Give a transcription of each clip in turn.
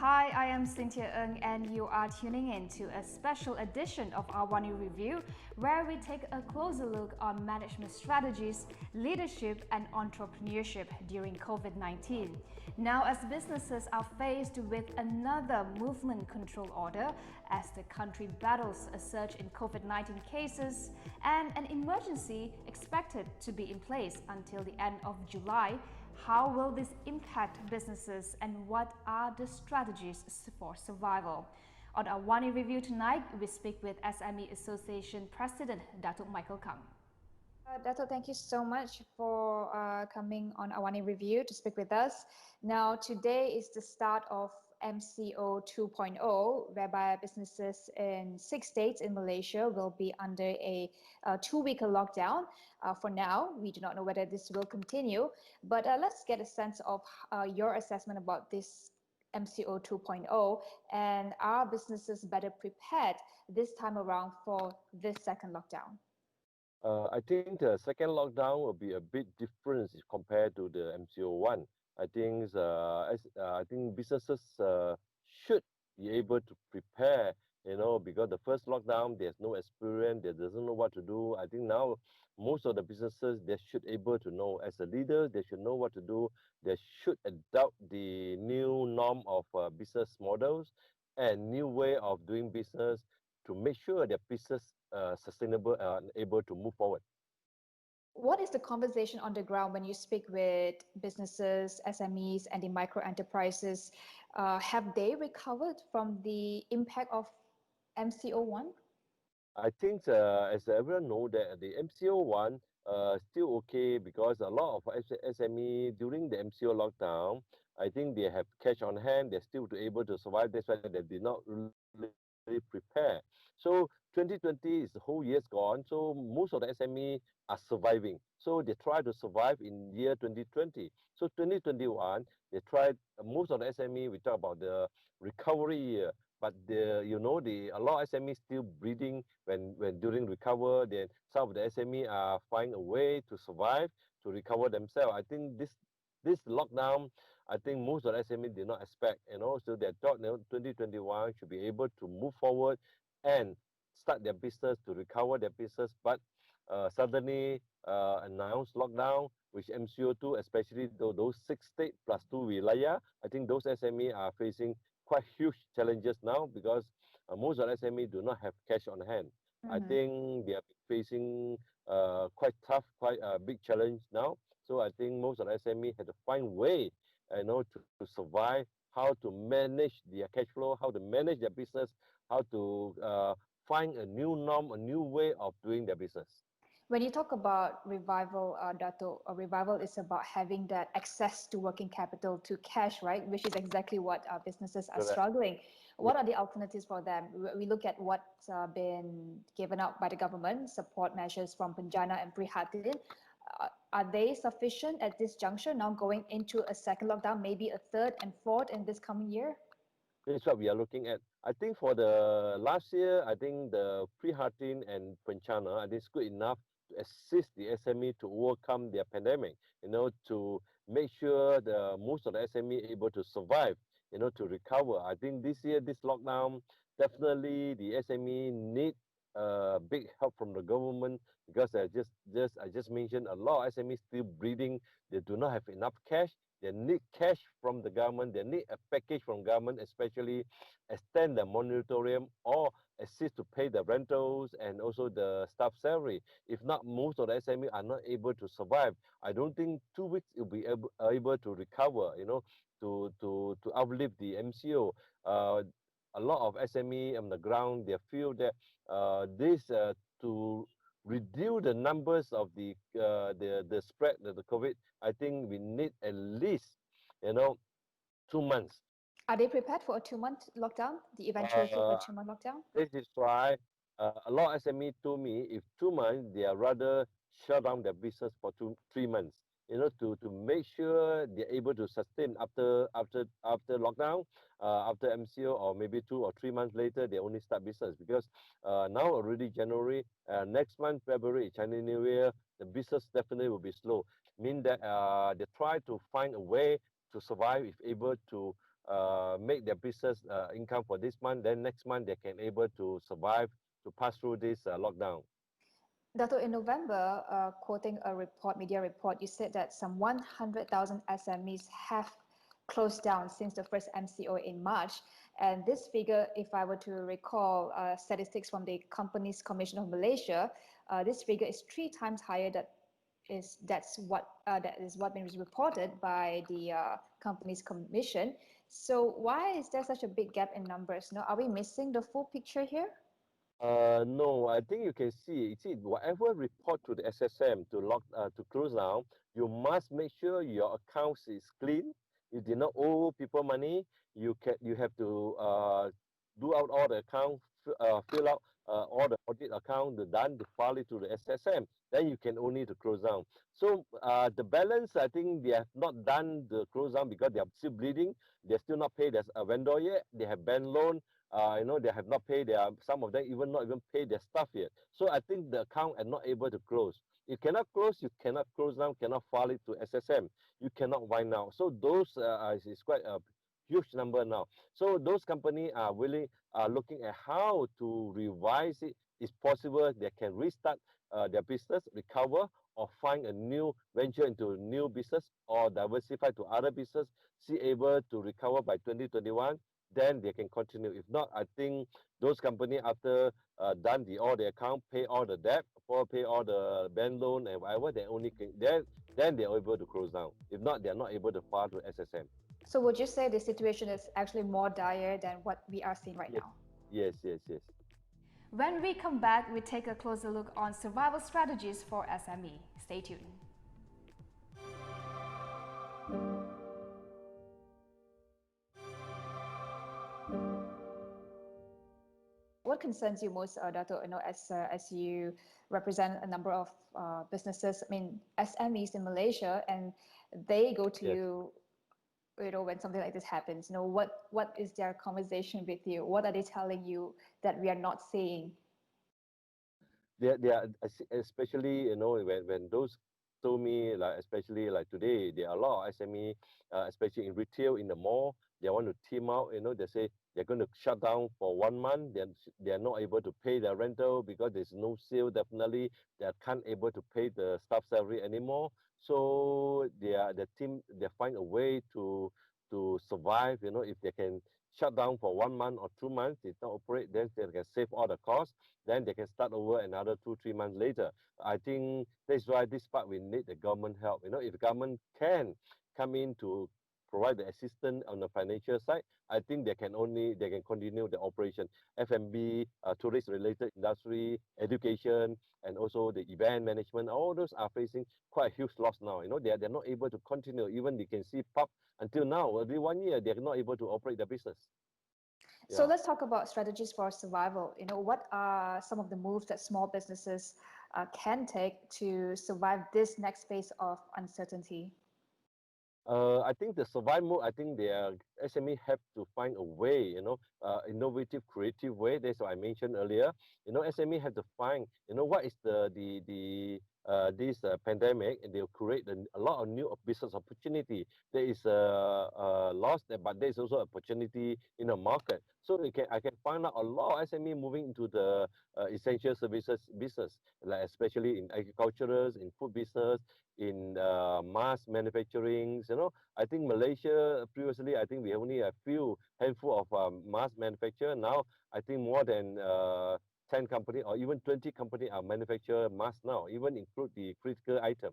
Hi, I am Cynthia Ng and you are tuning in to a special edition of AWANI Review where we take a closer look on management strategies, leadership and entrepreneurship during COVID-19. Now, as businesses are faced with another movement control order as the country battles a surge in COVID-19 cases and an emergency expected to be in place until the end of July, how will this impact businesses and what are the strategies for survival? On our AWANI Review tonight, we speak with SME Association President Datuk Michael Kang. Dato, thank you so much for coming on AWANI Review to speak with us. Now, today is the start of MCO 2.0, whereby businesses in 6 states in Malaysia will be under a 2-week lockdown. For now, we do not know whether this will continue, but let's get a sense of your assessment about this MCO 2.0 and are businesses better prepared this time around for this second lockdown? I think the second lockdown will be a bit different compared to the MCO 1. I think businesses should be able to prepare, because the first lockdown, there's no experience, they doesn't know what to do. I think now most of the businesses, they should able to know. As a leader, they should know what to do. They should adopt the new norm of business models and new way of doing business to make sure their business sustainable and able to move forward. What is the conversation on the ground when you speak with businesses, SMEs, and the micro enterprises? Have they recovered from the impact of MCO 1? I think, as everyone know, that the MCO 1 still okay because a lot of SME during the MCO lockdown, I think they have cash on hand. They're still able to survive. That's why they did not really prepare. So 2020 is the whole year's gone. So most of the SME are surviving. So they try to survive in year 2020. So 2021, they tried, most of the SME, we talk about the recovery year. But a lot of SME still breathing when during recover. Then some of the SME are finding a way to survive, to recover themselves. I think this lockdown, I think most of the SME did not expect, so they thought 2021 should be able to move forward and start their business, to recover their business. But suddenly announced lockdown, which MCO 2, especially those 6 states plus 2 wilayah, I think those SME are facing quite huge challenges now because most of the SME do not have cash on hand. I think they are facing quite tough, quite a big challenge now. So I think most of the SME had to find way, to survive, how to manage their cash flow, how to manage their business, how to find a new norm, a new way of doing their business. When you talk about revival, Dato, revival is about having that access to working capital, to cash, right? Which is exactly what our businesses are struggling. What are the alternatives for them? We look at what's been given out by the government, support measures from Penjana and Prihatin. Are they sufficient at this juncture, now going into a second lockdown, maybe a third and fourth in this coming year? That's what we are looking at. I think for the last year, I think the Prihatin and Penjana, I think it's good enough to assist the SME to overcome their pandemic, to make sure most of the SME able to survive, to recover. I think this year, this lockdown, definitely the SME need big help from the government because I just mentioned a lot of SMEs still breathing. They do not have enough cash. They need cash from the government. They need a package from government, especially extend the moratorium or assist to pay the rentals and also the staff salary. If not, most of the SME are not able to survive. I don't think 2 weeks will be able to recover, to outlive the MCO. A lot of SME on the ground, they feel that to reduce the numbers of the spread of the COVID, I think we need at least 2 months. Are they prepared for a 2-month lockdown, the eventuality of a 2-month lockdown? This is why a lot of SME told me if 2 months, they are rather shut down their business for 3 months. To make sure they're able to sustain after lockdown, after MCO, or maybe 2 or 3 months later, they only start business because now already January, next month February, Chinese New Year, the business definitely will be slow. Mean that they try to find a way to survive if able to make their business income for this month, then next month they can able to survive to pass through this lockdown. Dato, in November, quoting a report, media report, you said that some 100,000 SMEs have closed down since the first MCO in March. And this figure, if I were to recall statistics from the Companies Commission of Malaysia, this figure is 3 times higher. That is what been reported by the Companies Commission. So why is there such a big gap in numbers? No, are we missing the full picture here? No, I think you can see. You see, whatever report to the SSM to close down, you must make sure your accounts is clean. You did not owe people money. You have to do out all the account, fill out all the audit account, done, to file it to the SSM. Then you can only to close down. So the balance, I think they have not done the close down because they are still bleeding. They're still not paid as a vendor yet. They have bank loan. They have not paid some of them not even paid their staff yet. So I think the account are not able to close. You cannot close, you cannot close down, cannot file it to SSM. You cannot wind down. So those is quite a huge number now. So those companies are looking at how to revise it. It's possible they can restart their business, recover, or find a new venture into a new business or diversify to other business, see able to recover by 2021. Then they can continue. If not, I think those companies after done all the account, pay all the debt, pay all the bank loan and whatever, they only can, then they're able to close down. If not, they're not able to file to SSM. So would you say the situation is actually more dire than what we are seeing right now? Yes. When we come back, we take a closer look on survival strategies for SME. Stay tuned. What concerns you most, Dato? As you represent a number of businesses, I mean SMEs in Malaysia, and they go to you, when something like this happens. What is their conversation with you? What are they telling you that we are not seeing? They are especially when those told me, like especially like today, there are a lot of SME, especially in retail, in the mall. They want to team out. They say they're going to shut down for 1 month. They are not able to pay their rental because there's no sale. Definitely, they can't able to pay the staff salary anymore. So the team they find a way to survive. If they can shut down for 1 month or 2 months, they don't operate, then they can save all the costs. Then they can start over another 2-3 months later. I think that's why this part we need the government help. If the government can come in to provide the assistance on the financial side, I think they can continue the operation. F&B, tourist related industry, education, and also the event management, all those are facing quite a huge loss now. They're not able to continue. Even they can see pub until now, every 1 year, they're not able to operate their business. So let's talk about strategies for survival. What are some of the moves that small businesses can take to survive this next phase of uncertainty? I think the survival mode, I think the SME have to find a way, innovative, creative way. That's what I mentioned earlier. SME have to find, what is this pandemic, and they'll create a lot of new business opportunity. There is a loss, but there is also opportunity in the market. So I can find out a lot of SME moving into the essential services business, like especially in agriculture, in food business, in mass manufacturing. I think Malaysia previously, I think we only a few handful of mass manufacture. Now I think more than 10 companies or even 20 companies are manufacture masks now, even include the critical item.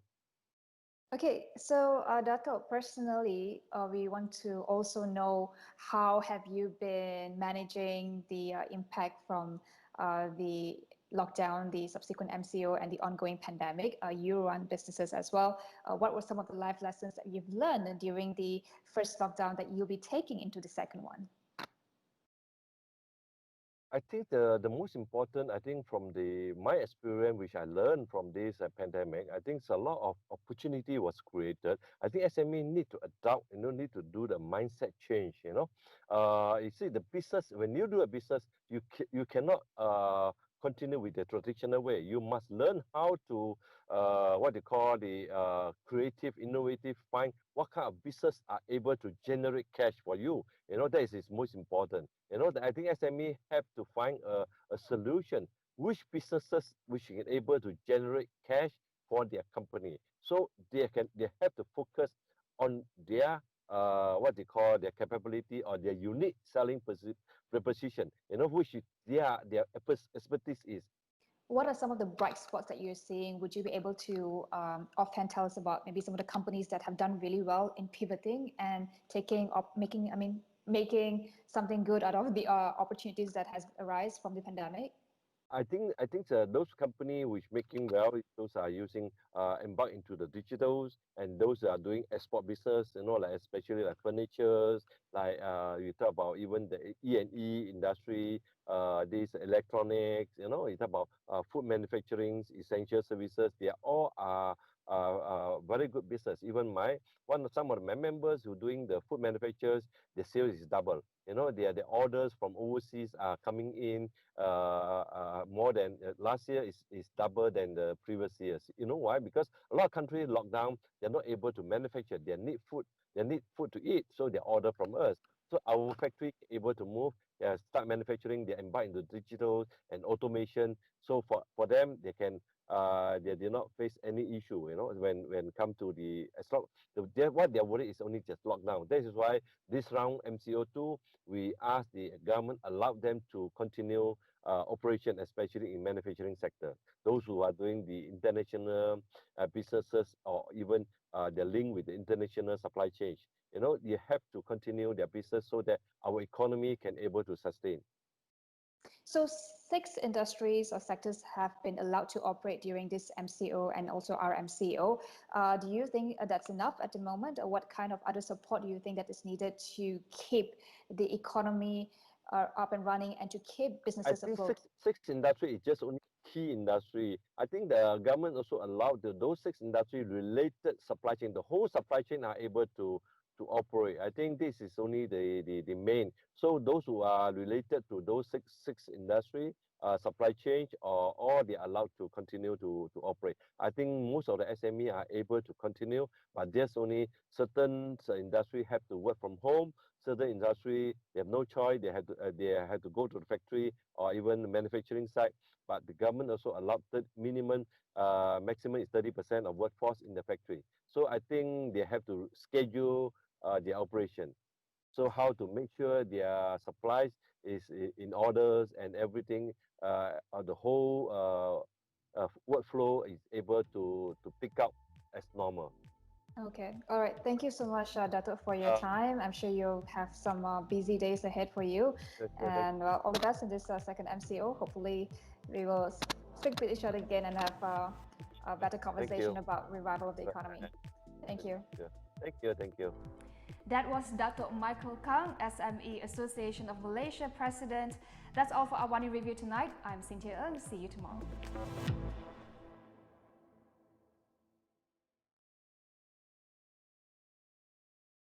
Okay, so Dato, personally, we want to also know how have you been managing the impact from the lockdown, the subsequent MCO, and the ongoing pandemic. You run businesses as well. What were some of the life lessons that you've learned during the first lockdown that you'll be taking into the second one? I think the most important, I think from my experience, which I learned from this pandemic, I think a lot of opportunity was created. I think SME need to adopt, need to do the mindset change. You see the business, when you do a business, you cannot continue with the traditional way. You must learn how to, what they call the creative, innovative, find what kind of business are able to generate cash for you. That is most important. I think SME have to find a solution which businesses which can able to generate cash for their company. So they have to focus on their what they call their capability or their unique selling proposition, which is their expertise is. What are some of the bright spots that you're seeing? Would you be able to offhand tell us about maybe some of the companies that have done really well in pivoting and making something good out of the opportunities that has arisen from the pandemic? I think those company which making well, those are using embark into the digitals, and those are doing export business, like especially like furnitures, like you talk about even the E&E industry, these electronics, you talk about food manufacturing, essential services. They are all very good business. Even some of my members who doing the food manufacturers, the sales is double. The orders from overseas are coming in more than last year is double than the previous years. You know why? Because a lot of countries locked down, they're not able to manufacture. They need food to eat, so they order from us. So our factory able to move, they start manufacturing, they embark into digital and automation. So for them, they do not face any issue, when come to what they're worried is only just lockdown. This is why this round MCO2, we ask the government allow them to continue operation, especially in manufacturing sector. Those who are doing the international businesses, or even the link with the international supply chain, you have to continue their business so that our economy can able to sustain. So 6 industries or sectors have been allowed to operate during this MCO and also our MCO. Do you think that's enough at the moment, or what kind of other support do you think that is needed to keep the economy up and running and to keep businesses afloat? Six industry is just only key industry. I think the government also allowed those 6 industry related supply chain. The whole supply chain are able to operate. I think this is only the main. So those who are related to those six industry supply chain, or they are allowed to continue to operate. I think most of the SME are able to continue, but there's only certain industry have to work from home. Certain industry, they have no choice. They have to go to the factory or even the manufacturing site. But the government also allowed the maximum is 30% of workforce in the factory. So I think they have to schedule their operation. So how to make sure their supplies is in orders and everything, the whole workflow is able to pick up as normal. Okay. All right. Thank you so much, Datuk, for your time. I'm sure you'll have some busy days ahead for you. And all the best in this second MCO. Hopefully, we will speak with each other again and have a better conversation about revival of the economy. Thank you. Thank you. That was Datuk Michael Kang, SME Association of Malaysia President. That's all for AWANI Review tonight. I'm Cynthia Ng. See you tomorrow.